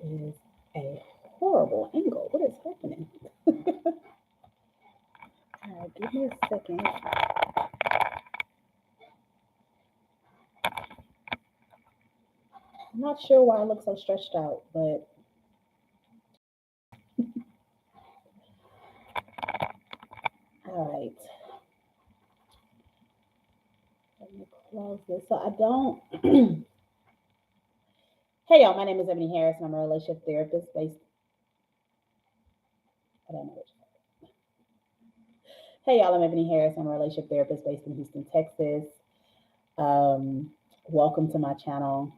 is a horrible angle. What is happening? All right, give me a second. I'm not sure why I look so stretched out, but all right. Let me close this. So I don't. Hey y'all, my name is Eboni Harris, and I'm a relationship therapist based. I don't know which. Hey y'all, I'm Eboni Harris. I'm a relationship therapist based in Houston, Texas. Um, Welcome to my channel.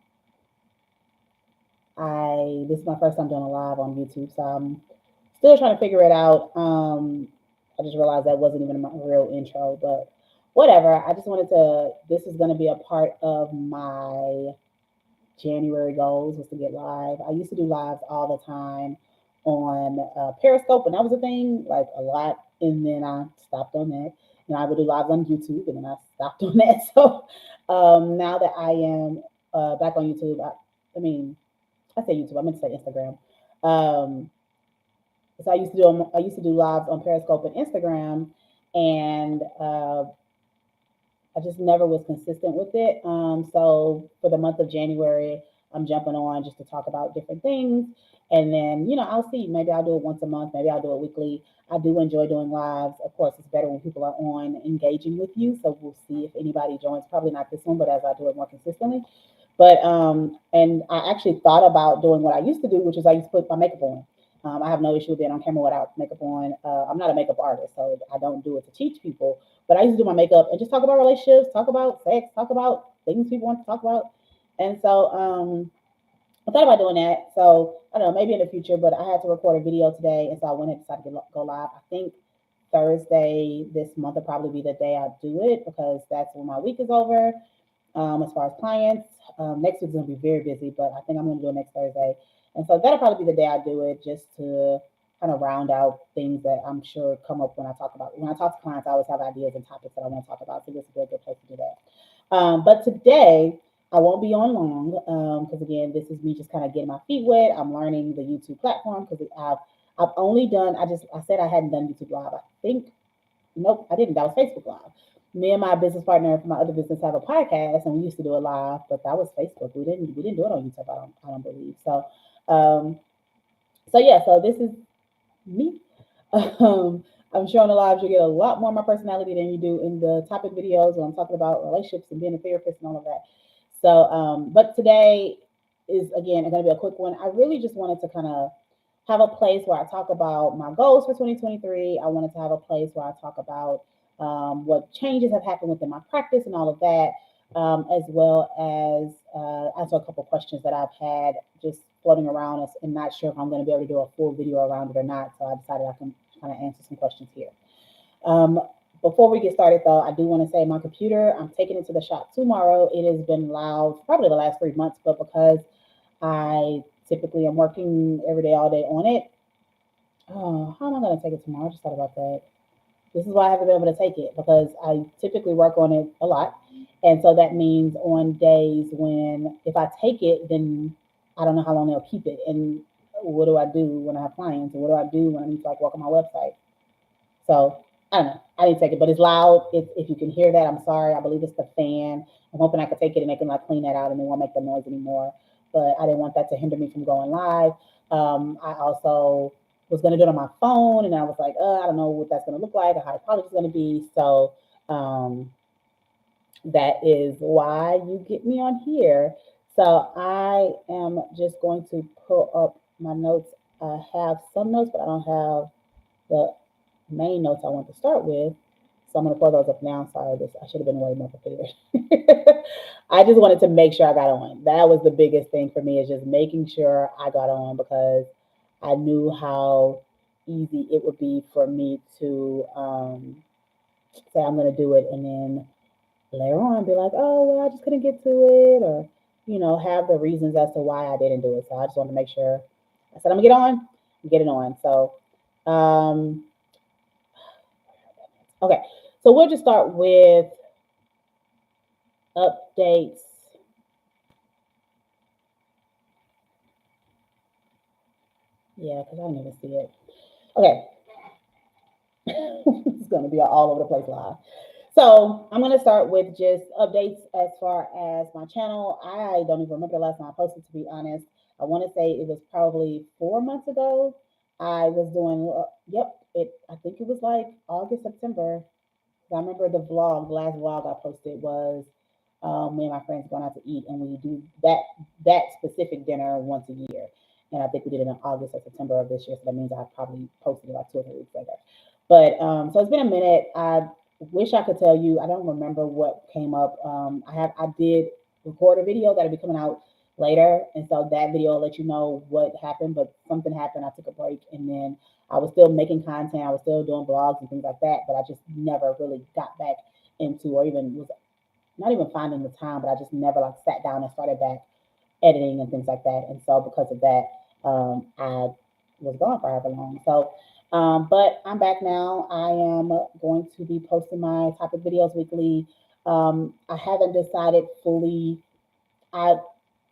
This is my first time doing a live on YouTube, so I'm still trying to figure it out. I just realized that wasn't even my real intro, but whatever. I just wanted to. This is going to be a part of my January goals was to get live. I used to do lives all the time on Periscope, and that was a thing, like a lot. And then I stopped on that. And I would do lives on YouTube, and then I stopped on that. So now that I am back on YouTube, I mean, I say YouTube. I meant to say Instagram. Um, so I used to do lives on Periscope and Instagram, and I just never was consistent with it. So for the month of January, I'm jumping on just to talk about different things. And then, I'll see. Maybe I'll do it once a month. Maybe I'll do it weekly. I do enjoy doing lives. Of course, it's better when people are on engaging with you. So we'll see if anybody joins. Probably not this one, but as I do it more consistently. But and I actually thought about doing what I used to do, which is I used to put my makeup on. I have no issue with being on camera without makeup on. I'm not a makeup artist, so I don't do it to teach people. But I used to do my makeup and just talk about relationships, talk about sex, talk about things people want to talk about. And so I thought about doing that. So I don't know, maybe in the future, but I had to record a video today. And so I went and decided to go live. I think Thursday this month will probably be the day I do it because that's when my week is over as far as clients. Next week's going to be very busy, but I think I'm going to do it next Thursday. And so that'll probably be the day I do it just to kind of round out things that I'm sure come up when I talk about. When I talk to clients, I always have ideas and topics that I want to talk about. So this would be a good place to do that. But today, I won't be on long because again, this is me just kind of getting my feet wet. I'm learning the YouTube platform because I've only done. I said I hadn't done YouTube Live. I think nope, I didn't. That was Facebook Live. Me and my business partner for my other business have a podcast, and we used to do it live, but that was Facebook. We didn't do it on YouTube. I don't believe so. Um, so yeah, so this is me. I'm sure on the lives you get a lot more of my personality than you do in the topic videos when I'm talking about relationships and being a therapist and all of that. So, but today is again going to be a quick one. I really just wanted to kind of have a place where I talk about my goals for 2023. I wanted to have a place where I talk about what changes have happened within my practice and all of that, as well as answer a couple questions that I've had just floating around us and not sure if I'm going to be able to do a full video around it or not. So I decided I can kind of answer some questions here. Um, Before we get started, though, I do want to say my computer, I'm taking it to the shop tomorrow. It has been loud probably the last 3 months, but because I typically am working every day, all day on it, oh, how am I going to take it tomorrow? I just thought about that. This is why I haven't been able to take it because I typically work on it a lot. And so that means on days when if I take it, then I don't know how long they'll keep it. And what do I do when I have clients? And what do I do when I need to like work on my website? So I don't know. I didn't take it, but it's loud. If you can hear that, I'm sorry. I believe it's the fan. I'm hoping I could take it and they can like clean that out and it won't make the noise anymore. But I didn't want that to hinder me from going live. I also was going to do it on my phone, and I was like, I don't know what that's going to look like or how the quality is going to be. So um, that is why you get me on here. So I am just going to pull up my notes. I have some notes, but I don't have the main notes I want to start with. So I'm going to pull those up now. Sorry, I should have been way more prepared. I just wanted to make sure I got on. That was the biggest thing for me is just making sure I got on because I knew how easy it would be for me to say I'm going to do it and then later on be like, oh, well, I just couldn't get to it or, have the reasons as to why I didn't do it. So I just wanted to make sure I said, I'm going to get on, get it on. So, okay. So we'll just start with updates Yeah, because I didn't even see it. Okay, it's going to be an all over the place live. So I'm going to start with just updates as far as my channel. I don't even remember the last time I posted, to be honest. I want to say it was probably 4 months ago. I was doing, yep, I think it was like August, September. I remember the last vlog I posted was me and my friends going out to eat, and we do that specific dinner once a year. And I think we did it in August or September of this year, so that means I probably posted it like 2 or 3 weeks later. But so it's been a minute. I wish I could tell you. I don't remember what came up. I did record a video that'll be coming out later, and so that video will let you know what happened. But something happened. I took a break, and then I was still making content. I was still doing blogs and things like that, but I just never really got back into, or even was not even finding the time, but I just never like sat down and started back editing and things like that. And so because of that, I was gone for however long. So, but I'm back now. I am going to be posting my topic videos weekly. I haven't decided fully. I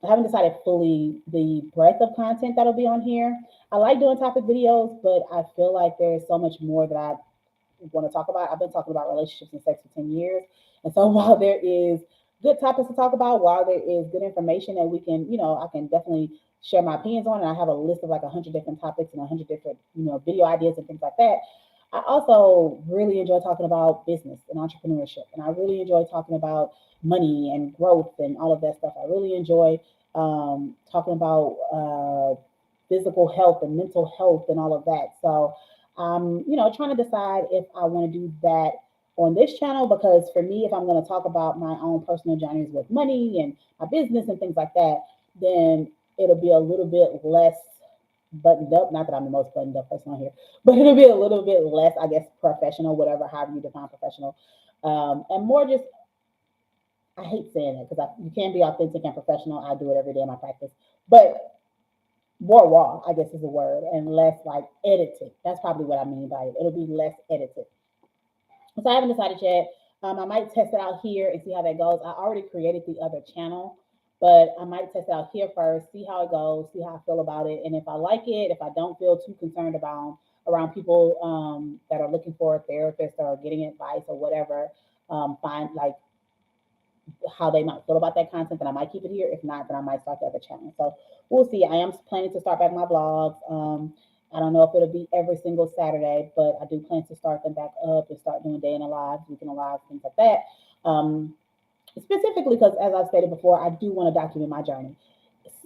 I haven't decided fully the breadth of content that'll be on here. I like doing topic videos, but I feel like there's so much more that I want to talk about. I've been talking about relationships and sex for 10 years. And so while there is good topics to talk about, while there is good information that we can, I can definitely share my opinions on, and I have a list of like 100 different topics and 100 different, video ideas and things like that. I also really enjoy talking about business and entrepreneurship. And I really enjoy talking about money and growth and all of that stuff. I really enjoy talking about physical health and mental health and all of that. So trying to decide if I want to do that on this channel, because for me, if I'm going to talk about my own personal journeys with money and my business and things like that, then it'll be a little bit less buttoned up. Not that I'm the most buttoned up person on here, but it'll be a little bit less, I guess, professional, whatever, however you define professional, and more just. I hate saying it because you can be authentic and professional. I do it every day in my practice, but more raw, I guess is the word, and less like edited. That's probably what I mean by it. It'll be less edited. So I haven't decided yet. I might test it out here and see how that goes. I already created the other channel, but I might test it out here first, see how it goes, see how I feel about it, and if I like it, if I don't feel too concerned about around people that are looking for a therapist or getting advice or whatever, find like how they might feel about that content, then I might keep it here. If not, then I might start the other channel. So we'll see. I am planning to start back my vlogs. I don't know if it'll be every single Saturday, but I do plan to start them back up and start doing day in the lives, week in the lives, things like that. Specifically because, as I've stated before, I do want to document my journey.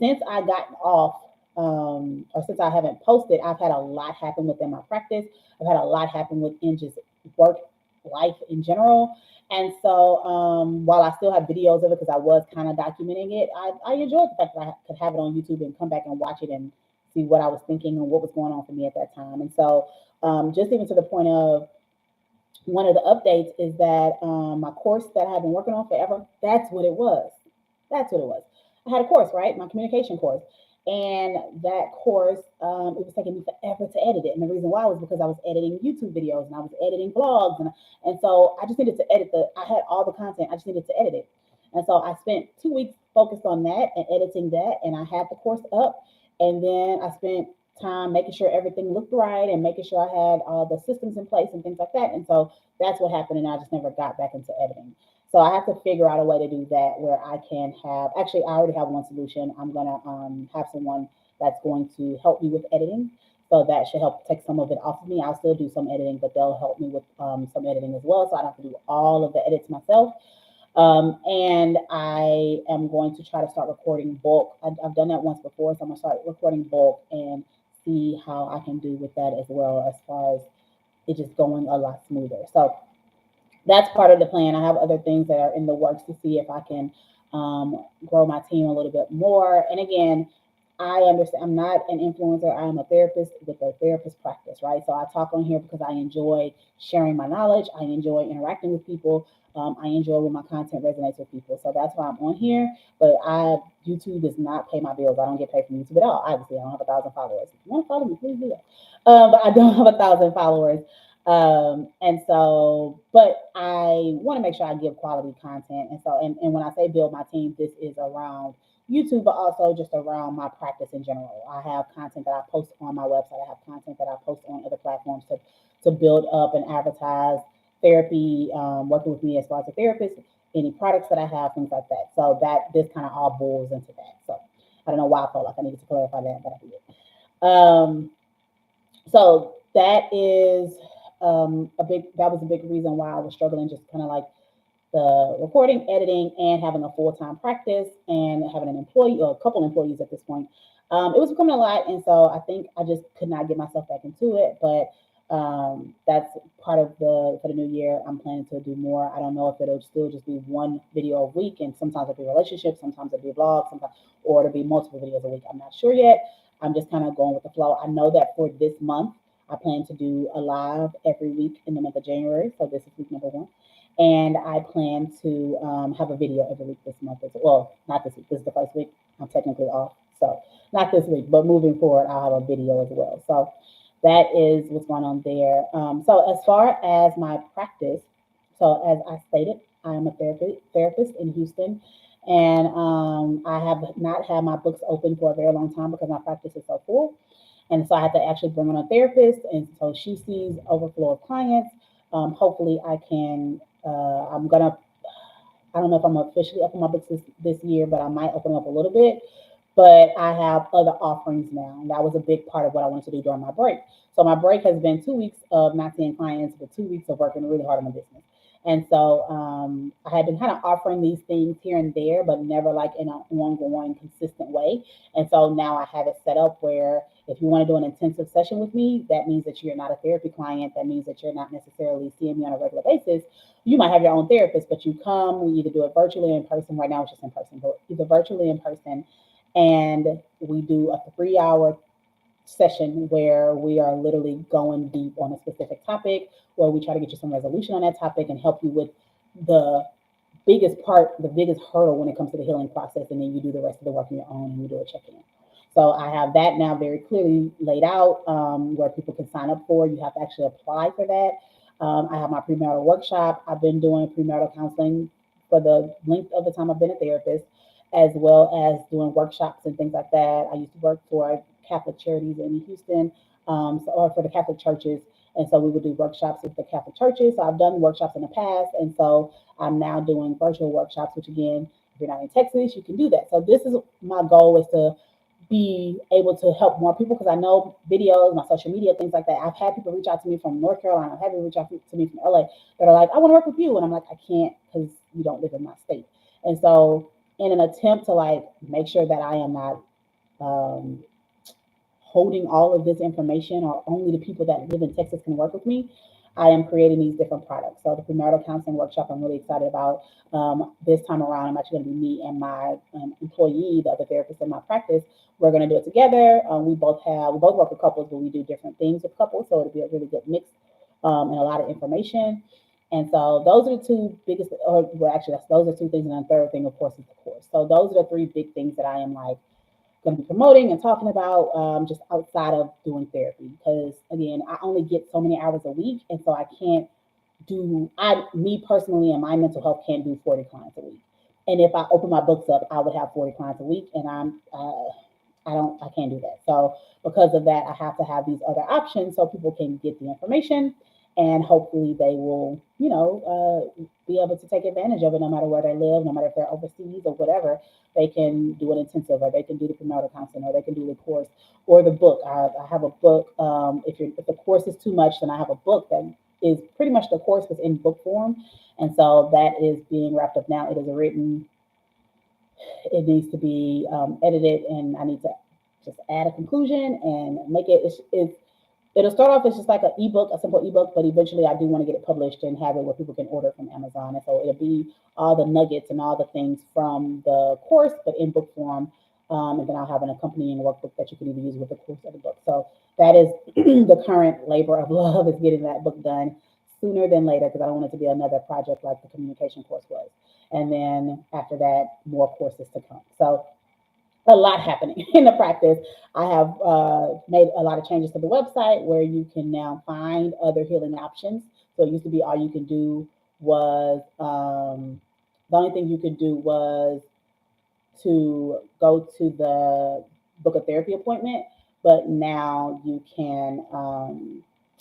Since I got off, or since I haven't posted, I've had a lot happen within my practice. I've had a lot happen within just work life in general. And so while I still have videos of it because I was kind of documenting it, I enjoyed the fact that I could have it on YouTube and come back and watch it and see what I was thinking and what was going on for me at that time. And so just even to the point of one of the updates is that my course that I have been working on forever, that's what it was. That's what it was. I had a course, right? My communication course. And that course, it was taking me forever to edit it. And the reason why was because I was editing YouTube videos and I was editing blogs. And so I just needed to I had all the content, I just needed to edit it. And so I spent 2 weeks focused on that and editing that. And I had the course up. And then I spent time making sure everything looked right and making sure I had all the systems in place and things like that. And so that's what happened. And I just never got back into editing. So I have to figure out a way to do that where I can have, actually, I already have one solution. I'm going to have someone that's going to help me with editing. So that should help take some of it off of me. I'll still do some editing, but they'll help me with some editing as well. So I don't have to do all of the edits myself. And I am going to try to start recording bulk. I've done that once before, so I'm going to start recording bulk and see how I can do with that as well, as far as it just going a lot smoother. So that's part of the plan. I have other things that are in the works to see if I can grow my team a little bit more. And again, I understand I'm not an influencer. I am a therapist with a therapist practice, right? So I talk on here because I enjoy sharing my knowledge. I enjoy interacting with people. I enjoy when my content resonates with people. So that's why I'm on here. But YouTube does not pay my bills. I don't get paid from YouTube at all. Obviously, I don't have 1,000 followers. If you want to follow me, please do that. But I don't have 1,000 followers. And so, but I want to make sure I give quality content. And so, and when I say build my team, this is around YouTube, but also just around my practice in general. I have content that I post on my website. I have content that I post on other platforms to build up and advertise therapy, working with me as far as a therapist, any products that I have, things like that. So that this kind of all boils into that. So I don't know why I felt like I needed to clarify that, but I did. So that is that was a big reason why I was struggling, just kind of like the recording, editing, and having a full-time practice and having an employee or a couple employees at this point. It was becoming a lot, and so I think I just could not get myself back into it. But that's part of the for the new year. I'm planning to do more. I don't know if it'll still just be one video a week, and sometimes it'll be relationships, sometimes it'll be vlogs, sometimes or it'll be multiple videos a week. I'm not sure yet. I'm just kind of going with the flow. I know that for this month, I plan to do a live every week in the month of January. So this is week number 1. And I plan to have a video every week this month. Well, not this week. This is the first week. I'm technically off. So not this week, but moving forward, I'll have a video as well. So that is what's going on there. So as far as my practice, so as I stated, I am a therapist in Houston. And I have not had my books open for a very long time because my practice is so full. And so I had to actually bring on a therapist. And so she sees overflow of clients. Hopefully I can, I don't know if I'm officially open my books this year, but I might open up a little bit. But I have other offerings now. And that was a big part of what I wanted to do during my break. So my break has been 2 weeks of not seeing clients, but 2 weeks of working really hard on my business. And so I had been kind of offering these things here and there, but never like in an ongoing, consistent way. And so now I have it set up where if you want to do an intensive session with me, that means that you're not a therapy client. That means that you're not necessarily seeing me on a regular basis. You might have your own therapist, but you come, we either do it virtually or in person. Right now it's just in person, but either virtually or in person. And we do a 3 hour session where we are literally going deep on a specific topic, where we try to get you some resolution on that topic and help you with the biggest part, the biggest hurdle when it comes to the healing process. And then you do the rest of the work on your own and you do a check-in. So I have that now very clearly laid out where people can sign up for. You have to actually apply for that. I have my premarital workshop. I've been doing premarital counseling for the length of the time I've been a therapist, as well as doing workshops and things like that. I used to work for Catholic charities in Houston, or for the Catholic churches. And so we would do workshops with the Catholic churches. So I've done workshops in the past. And so I'm now doing virtual workshops, which again, if you're not in Texas, you can do that. So this is my goal, is to be able to help more people, because I know videos, my social media, things like that. I've had people reach out to me from North Carolina. I've had people reach out to me from LA that are like, I want to work with you. And I'm like, I can't, because you don't live in my state. And so in an attempt to like make sure that I am not holding all of this information, or only the people that live in Texas can work with me, I am creating these different products. So the premarital counseling workshop, I'm really excited about. This time around, I'm actually going to be me and my employee, the other therapist in my practice. We're going to do it together. We both work with couples, but we do different things with couples. So it'll be a really good mix and a lot of information. And so those are the two biggest, or well, actually, those are two things. And then the third thing, of course, is the course. So those are the three big things that I am like going to be promoting and talking about, just outside of doing therapy. Because again, I only get so many hours a week, and so I can't me personally and my mental health can't do 40 clients a week. And if I open my books up, I would have 40 clients a week, and I can't do that. So because of that, I have to have these other options so people can get the information, and hopefully they will, be able to take advantage of it no matter where they live, no matter if they're overseas or whatever. They can do an intensive, or they can do the premarital counseling, or they can do the course or the book. I have a book. If the course is too much, then I have a book that is pretty much the course was in book form. And so that is being wrapped up now. It is written, it needs to be edited, and I need to just add a conclusion and make it, it'll start off as just like an ebook, a simple ebook, but eventually I do want to get it published and have it where people can order from Amazon. And so it'll be all the nuggets and all the things from the course, but in book form. And then I'll have an accompanying workbook that you can either use with the course or the book. So that is the current labor of love, is getting that book done sooner than later, because I don't want it to be another project like the communication course was. And then after that, more courses to come. So a lot happening in the practice. I have made a lot of changes to the website where you can now find other healing options. So it used to be all you can do was, the only thing you could do was to go to the book a therapy appointment, but now you can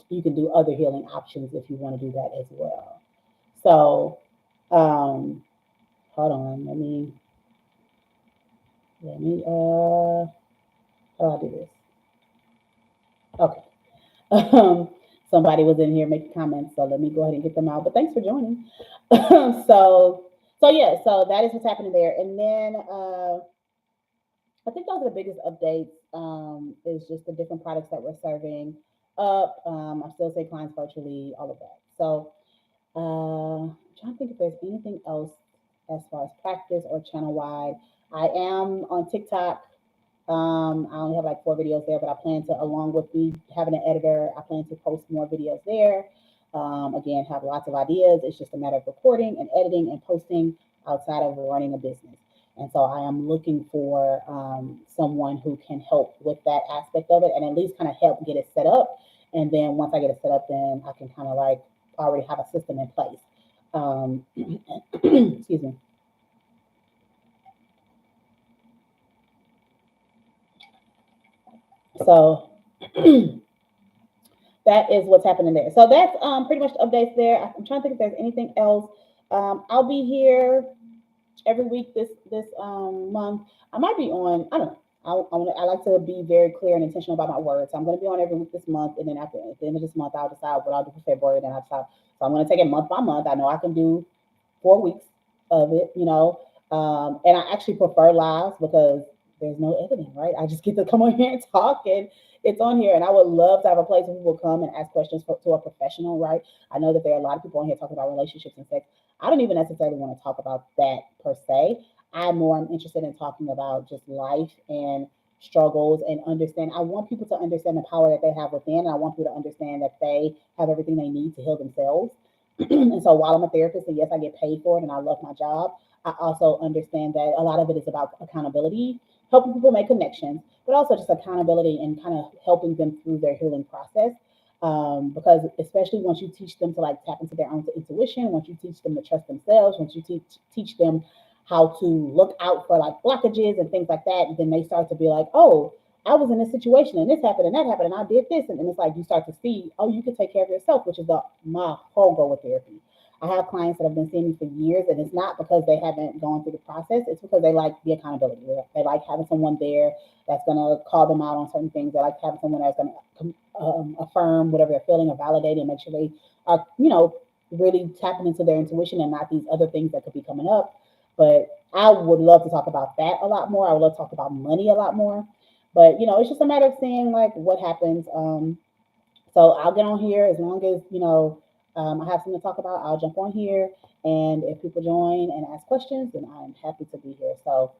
do other healing options if you want to do that as well. So hold on, let me how do I do this? Okay. Um, somebody was in here making comments, so let me go ahead and get them out. But thanks for joining. so, so yeah, so that is what's happening there. And then I think those are the biggest updates. Is just the different products that we're serving up. I still say clients virtually, all of that. So, I'm trying to think if there's anything else as far as practice or channel wide. I am on TikTok. I only have like 4 videos there, but I plan to, along with me having an editor, I plan to post more videos there. Again, have lots of ideas. It's just a matter of recording and editing and posting outside of running a business. And so I am looking for someone who can help with that aspect of it and at least kind of help get it set up. And then once I get it set up, then I can kind of like already have a system in place. Excuse me. So that is what's happening there. So that's pretty much the updates there. I'm trying to think if there's anything else. I'll be here every week this month. I might be on. I don't know. I like to be very clear and intentional about my words. So I'm going to be on every week this month, and then at the end of this month, I'll decide what I'll do for February. Then I decide. So I'm going to take it month by month. I know I can do 4 weeks of it, and I actually prefer lives because there's no editing, right? I just get to come on here and talk, and it's on here. And I would love to have a place where people come and ask questions to a professional, right? I know that there are a lot of people on here talking about relationships and sex. I don't even necessarily want to talk about that per se. I'm more interested in talking about just life and struggles and understand. I want people to understand the power that they have within. And I want people to understand that they have everything they need to heal themselves. And so while I'm a therapist, and yes, I get paid for it and I love my job, I also understand that a lot of it is about accountability, helping people make connections, but also just accountability and kind of helping them through their healing process. Because especially once you teach them to like tap into their own intuition, once you teach them to trust themselves, once you teach them how to look out for like blockages and things like that, then they start to be like, oh, I was in this situation and this happened and that happened and I did this. And it's like you start to see, oh, you can take care of yourself, which is my whole goal with therapy. I have clients that have been seeing me for years, and it's not because they haven't gone through the process. It's because they like the accountability. They like having someone there that's going to call them out on certain things. They like having someone that's going to affirm whatever they're feeling or validate and make sure they are, really tapping into their intuition and not these other things that could be coming up. But I would love to talk about that a lot more. I would love to talk about money a lot more. But it's just a matter of seeing like what happens. So I'll get on here as long as I have something to talk about. I'll jump on here, and if people join and ask questions, then I'm happy to be here. So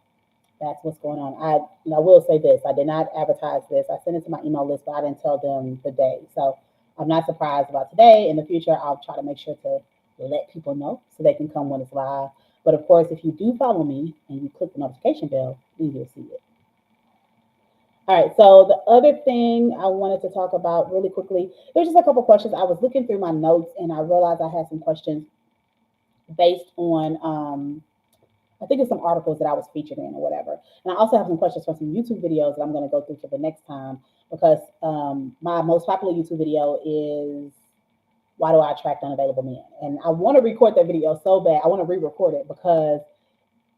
that's what's going on. I will say this: I did not advertise this. I sent it to my email list, but I didn't tell them the day. So I'm not surprised about today. In the future, I'll try to make sure to let people know so they can come when it's live. But of course, if you do follow me and you click the notification bell, then you'll see it. All right, so the other thing I wanted to talk about really quickly, there's just a couple questions. I was looking through my notes and I realized I had some questions based on, I think it's some articles that I was featured in or whatever. And I also have some questions from some YouTube videos that I'm going to go through for the next time because my most popular YouTube video is why do I attract unavailable men? And I want to record that video so bad. I want to re-record it because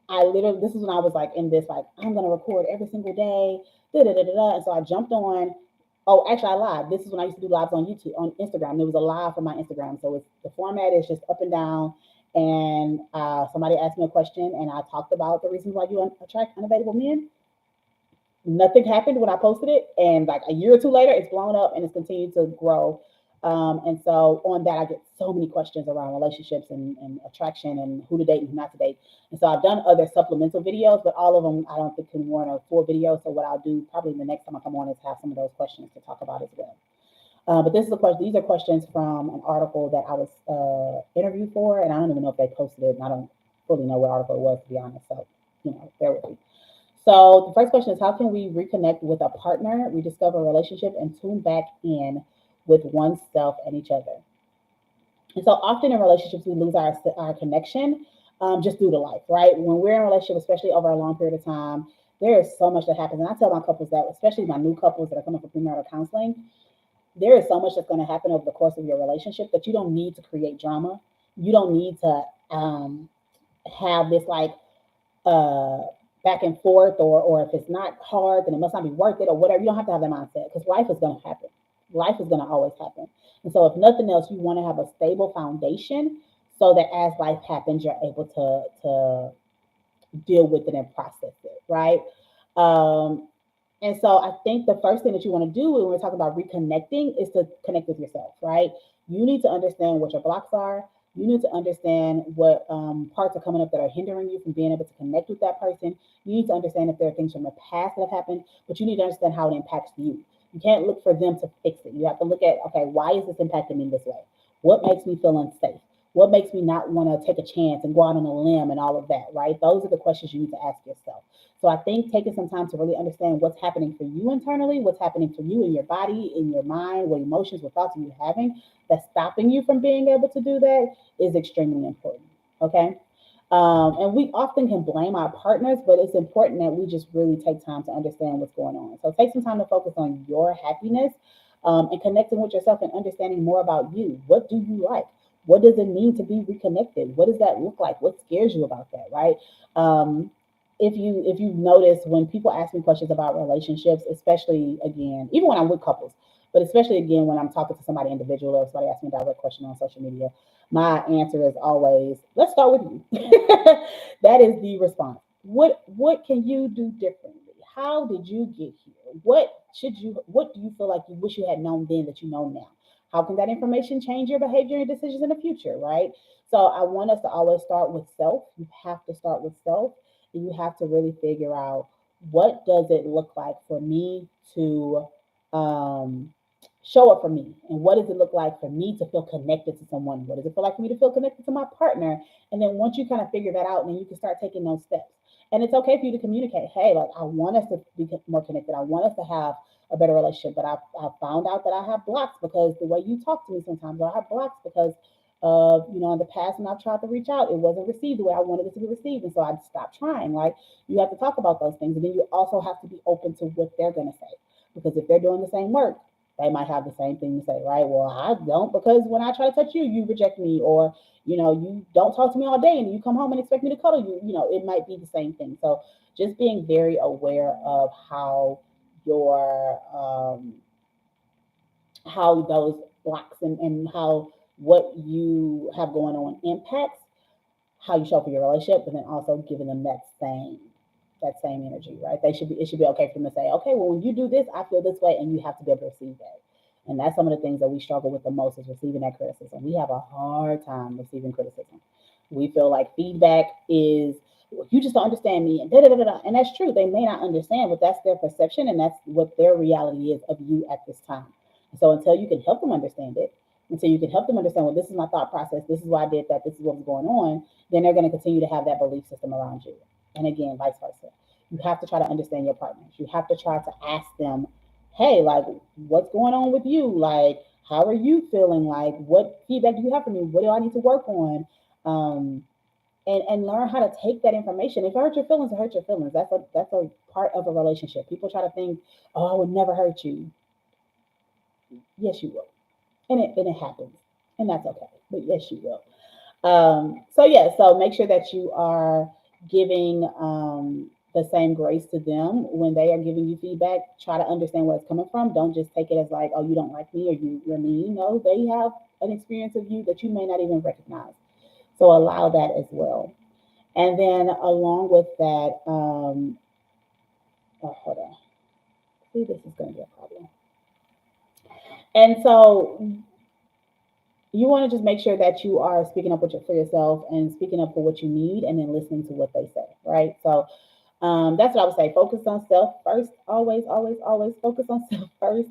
this is when I was like in this, like, I'm going to record every single day, And so I jumped on. Oh, actually, I lied. This is when I used to do lives on YouTube, on Instagram. There was a live for my Instagram. So the format is just up and down. And somebody asked me a question, and I talked about the reasons why you attract unavailable men. Nothing happened when I posted it. And like a year or two later, it's blown up and it's continued to grow. And so on that, I get so many questions around relationships and attraction and who to date and who not to date. And so I've done other supplemental videos, but all of them I don't think can warrant a full video. So what I'll do probably the next time I come on is have some of those questions to talk about as well. But this is a question. These are questions from an article that I was interviewed for, and I don't even know if they posted it. And I don't fully know what article it was, to be honest. So bear with me. So the first question is, how can we reconnect with a partner, rediscover a relationship, and tune back in with oneself and each other? And so often in relationships, we lose our connection just due to life, right? When we're in a relationship, especially over a long period of time, there is so much that happens. And I tell my couples that, especially my new couples that are coming for premarital counseling, there is so much that's going to happen over the course of your relationship that you don't need to create drama. You don't need to have this like uh, back and forth, or if it's not hard, then it must not be worth it, or whatever. You don't have to have that mindset because life is going to happen. Life is going to always happen. And so, if nothing else, you want to have a stable foundation so that as life happens, you're able to deal with it and process it, right? Um, and so I think the first thing that you want to do when we're talking about reconnecting is to connect with yourself, right? You need to understand what your blocks are. You need to understand what parts are coming up that are hindering you from being able to connect with that person. You need to understand if there are things from the past that have happened, but you need to understand how it impacts you. You can't look for them to fix it. You have to look at, okay, why is this impacting me this way? What makes me feel unsafe? What makes me not want to take a chance and go out on a limb and all of that, right? Those are the questions you need to ask yourself. So I think taking some time to really understand what's happening for you internally, what's happening for you in your body, in your mind, what emotions, what thoughts are you having that's stopping you from being able to do that is extremely important. Okay. And we often can blame our partners, but it's important that we just really take time to understand what's going on. So take some time to focus on your happiness and connecting with yourself and understanding more about you. What do you like? What does it mean to be reconnected? What does that look like? What scares you about that, right? Um, if you notice when people ask me questions about relationships, especially again, even when I'm with couples, but especially again when I'm talking to somebody individual or somebody asks me a direct question on social media, my answer is always, let's start with you. That is the response. What can you do differently? How did you get here? What do you feel like you wish you had known then that you know now? How can that information change your behavior and decisions in the future, right? So I want us to always start with self. You have to start with self, and you have to really figure out what does it look like for me to um, show up for me, and what does it look like for me to feel connected to someone? What does it feel like for me to feel connected to my partner? And then once you kind of figure that out, then you can start taking those steps. And it's okay for you to communicate, hey, like I want us to be more connected, I want us to have a better relationship, but I found out that I have blocks because the way you talk to me sometimes, or I have blocks because in the past when I've tried to reach out, it wasn't received the way I wanted it to be received. And so I stopped trying. Like, you have to talk about those things. And then you also have to be open to what they're going to say. Because if they're doing the same work, they might have the same thing to say, right? Well, I don't, because when I try to touch you, you reject me, or, you don't talk to me all day and you come home and expect me to cuddle you. It might be the same thing. So just being very aware of your how those blocks and how what you have going on impacts how you show up for your relationship, but then also giving them that same energy, right? It should be okay for them to say, okay, well, when you do this, I feel this way, and you have to be able to receive that. And that's some of the things that we struggle with the most is receiving that criticism. We have a hard time receiving criticism. We feel like feedback is, well, you just don't understand me, and da da da da. And that's true. They may not understand, but that's their perception, and that's what their reality is of you at this time. So until you can help them understand it, until you can help them understand, well, this is my thought process, this is why I did that, this is what's going on, then they're going to continue to have that belief system around you. And again, vice versa. You have to try to understand your partners. You have to try to ask them, hey, like, what's going on with you? Like, how are you feeling? Like, what feedback do you have for me? What do I need to work on? Um, and learn how to take that information. If it hurts your feelings, it hurts your feelings. That's a part of a relationship. People try to think, oh, I would never hurt you. Yes, you will. And it happens. And that's okay. But yes, you will. So make sure that you are giving the same grace to them when they are giving you feedback. Try to understand where it's coming from. Don't just take it as like, oh, you don't like me, or you're mean. No, they have an experience of you that you may not even recognize. So allow that as well. And then along with that, oh, hold on. See, this is going to be a problem. And so you want to just make sure that you are speaking up for yourself and speaking up for what you need, and then listening to what they say, right? So that's what I would say. Focus on self first. Always, always, always focus on self first.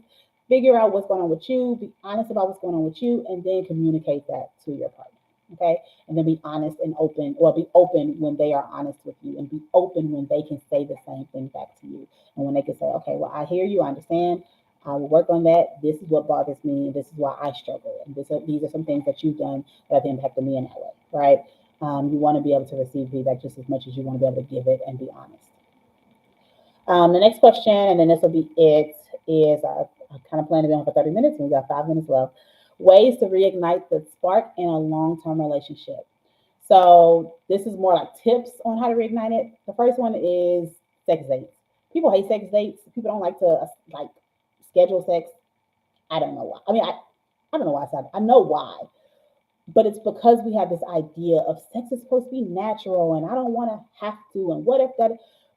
Figure out what's going on with you. Be honest about what's going on with you, and then communicate that to your partner. Okay, and then be honest and open, or be open when they are honest with you, and be open when they can say the same thing back to you, and when they can say, okay, well, I hear you, I understand. I will work on that. This is what bothers me. This is why I struggle. And these are some things that you've done that have impacted me in that way, right? You want to be able to receive feedback just as much as you want to be able to give it and be honest. The next question, and then this will be it, is I kind of plan to be on for 30 minutes, and we got 5 minutes left. Ways to reignite the spark in a long term relationship. So, this is more like tips on how to reignite it. The first one is sex dates. People hate sex dates. People don't like to like schedule sex. I don't know why. I don't know why I said I know why, but it's because we have this idea of sex is supposed to be natural and I don't want to have to and what if that,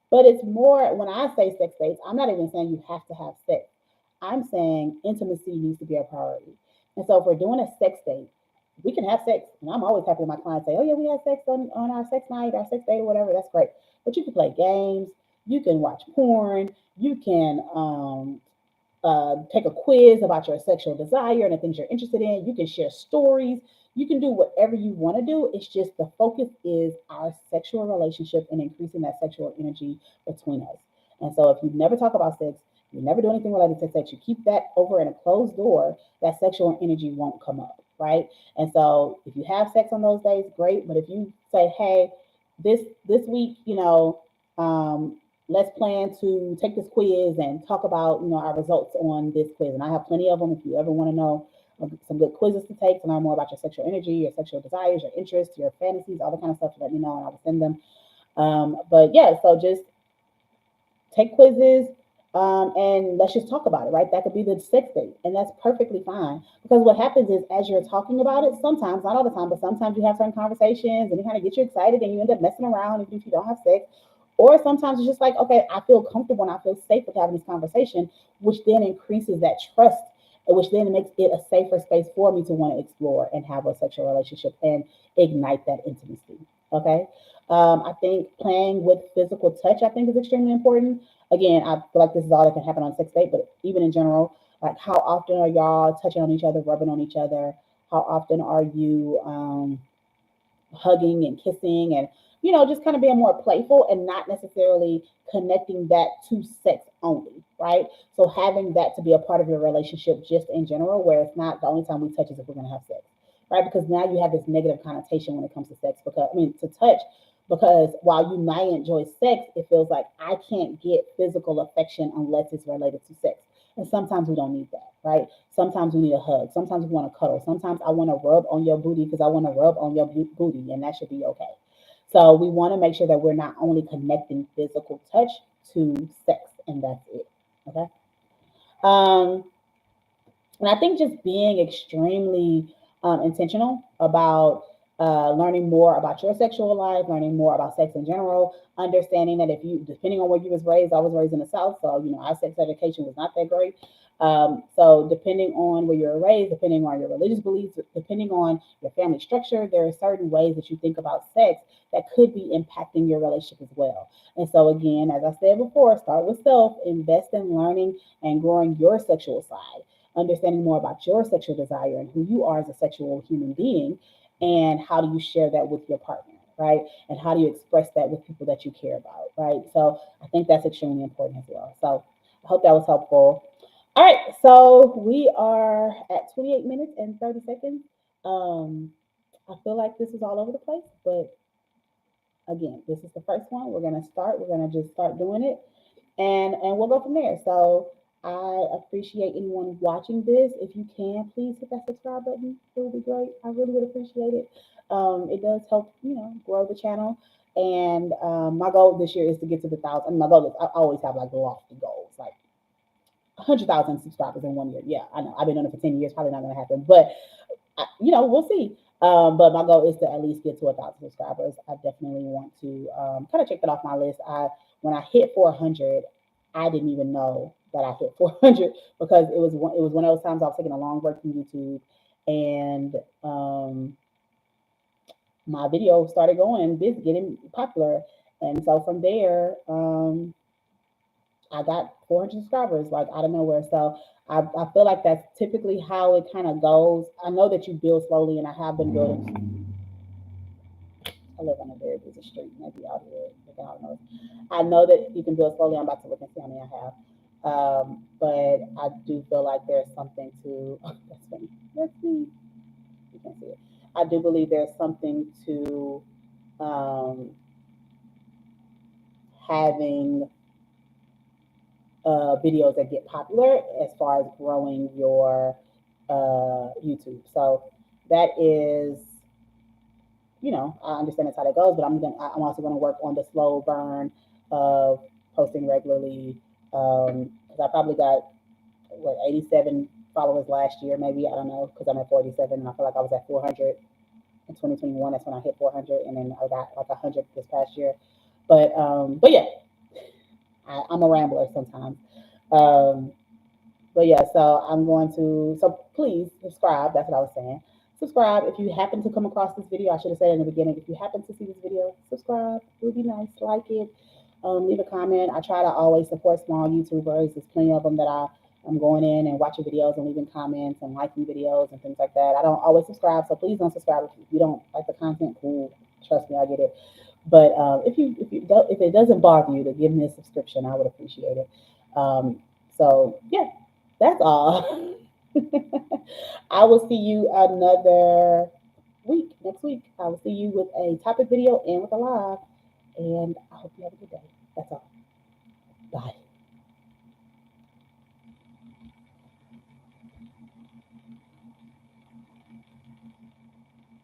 but it's more when I say sex dates, I'm not even saying you have to have sex. I'm saying intimacy needs to be a priority. And so if we're doing a sex date, we can have sex, and I'm always happy when my clients say, oh yeah, we had sex on our sex night, our sex date or whatever, that's great. But you can play games, you can watch porn, you can take a quiz about your sexual desire and the things you're interested in. You can share stories. You can do whatever you want to do. It's just the focus is our sexual relationship and increasing that sexual energy between us. And so if you never talk about sex, you never do anything related to sex, you keep that over in a closed door, that sexual energy won't come up, right? And so if you have sex on those days, great. But if you say, hey, this week, let's plan to take this quiz and talk about our results on this quiz, and I have plenty of them if you ever want to know some good quizzes to take to learn more about your sexual energy, your sexual desires, your interests, your fantasies, all the kind of stuff. Let me know and I will send them. But yeah, so just take quizzes, and let's just talk about it, right? That could be the sex date, and that's perfectly fine. Because what happens is, as you're talking about it, sometimes, not all the time, but sometimes you have certain conversations and it kind of get you excited and you end up messing around even if you don't have sex. Or sometimes it's just like, okay, I feel comfortable and I feel safe with having this conversation, which then increases that trust, which then makes it a safer space for me to want to explore and have a sexual relationship and ignite that intimacy. Okay. I think playing with physical touch, I think, is extremely important. Again, I feel like this is all that can happen on sex date, but even in general, like how often are y'all touching on each other, rubbing on each other? How often are you hugging and kissing and just kind of being more playful and not necessarily connecting that to sex only, right? So having that to be a part of your relationship just in general, where it's not the only time we touch is if we're going to have sex, right? Because now you have this negative connotation when it comes to sex, because to touch, because while you might enjoy sex, it feels like I can't get physical affection unless it's related to sex. And sometimes we don't need that, right? Sometimes we need a hug. Sometimes we want to cuddle. Sometimes I want to rub on your booty because I want to rub on your booty, and that should be okay. So we want to make sure that we're not only connecting physical touch to sex, and that's it. Okay. Um, and I think just being extremely intentional about learning more about your sexual life, learning more about sex in general, understanding that if you, depending on where you was raised, I was raised in the South, so our sex education was not that great. So depending on where you're raised, depending on your religious beliefs, depending on your family structure, there are certain ways that you think about sex that could be impacting your relationship as well. And so again, as I said before, start with self, invest in learning and growing your sexual side, understanding more about your sexual desire and who you are as a sexual human being, and how do you share that with your partner, right? And how do you express that with people that you care about, right? So I think that's extremely important as well. So I hope that was helpful. All right, so we are at 28 minutes and 30 seconds. Um, I feel like this is all over the place, but again, this is the first one. We're gonna start. We're gonna just start doing it, and we'll go from there. So I appreciate anyone watching this. If you can, please hit that subscribe button. It would be great. I really would appreciate it. It does help, grow the channel. And my goal this year is to get to the thousand. My goal is I always have like lofty goals, like 100,000 subscribers in 1 year. Yeah, I know. I've been on it for 10 years. Probably not going to happen, but we'll see. But my goal is to at least get to 1,000 subscribers. I definitely want to kind of check that off my list. When I hit 400, I didn't even know that I hit 400 because it was one of those times I was taking a long break from YouTube, and my video started going busy, getting popular, and so from there, I got 400 subscribers like out of nowhere. So I feel like that's typically how it kind of goes. I know that you build slowly, and I have been building. I live on a very busy street, maybe out here looking out noise. I know that you can build slowly. I'm about to look and see how many I have. But I do feel like there's something to. Oh, that's funny. Let's see. You can see it. I do believe there's something to um, having videos that get popular as far as growing your YouTube. So that is, I understand that's how that goes, but I'm also gonna work on the slow burn of posting regularly. Because I probably got 87 followers last year, maybe, I don't know, because I'm at 47 and I feel like I was at 400 in 2021. That's when I hit 400, and then I got like 100 this past year. But yeah, I'm a rambler sometimes. Um, but yeah, so I'm going to, so please subscribe. That's what I was saying. Subscribe if you happen to come across this video. I should have said in the beginning, if you happen to see this video, subscribe. It would be nice. Like it. Leave a comment. I try to always support small YouTubers. There's plenty of them that I'm going in and watching videos and leaving comments and liking videos and things like that. I don't always subscribe, so please don't subscribe if you don't like the content. Cool, trust me, I get it. But if it doesn't bother you to give me a subscription, I would appreciate it. So yeah, that's all. I will see you another week, next week. I will see you with a topic video and with a live. And I hope you have a good day. That's all. Bye.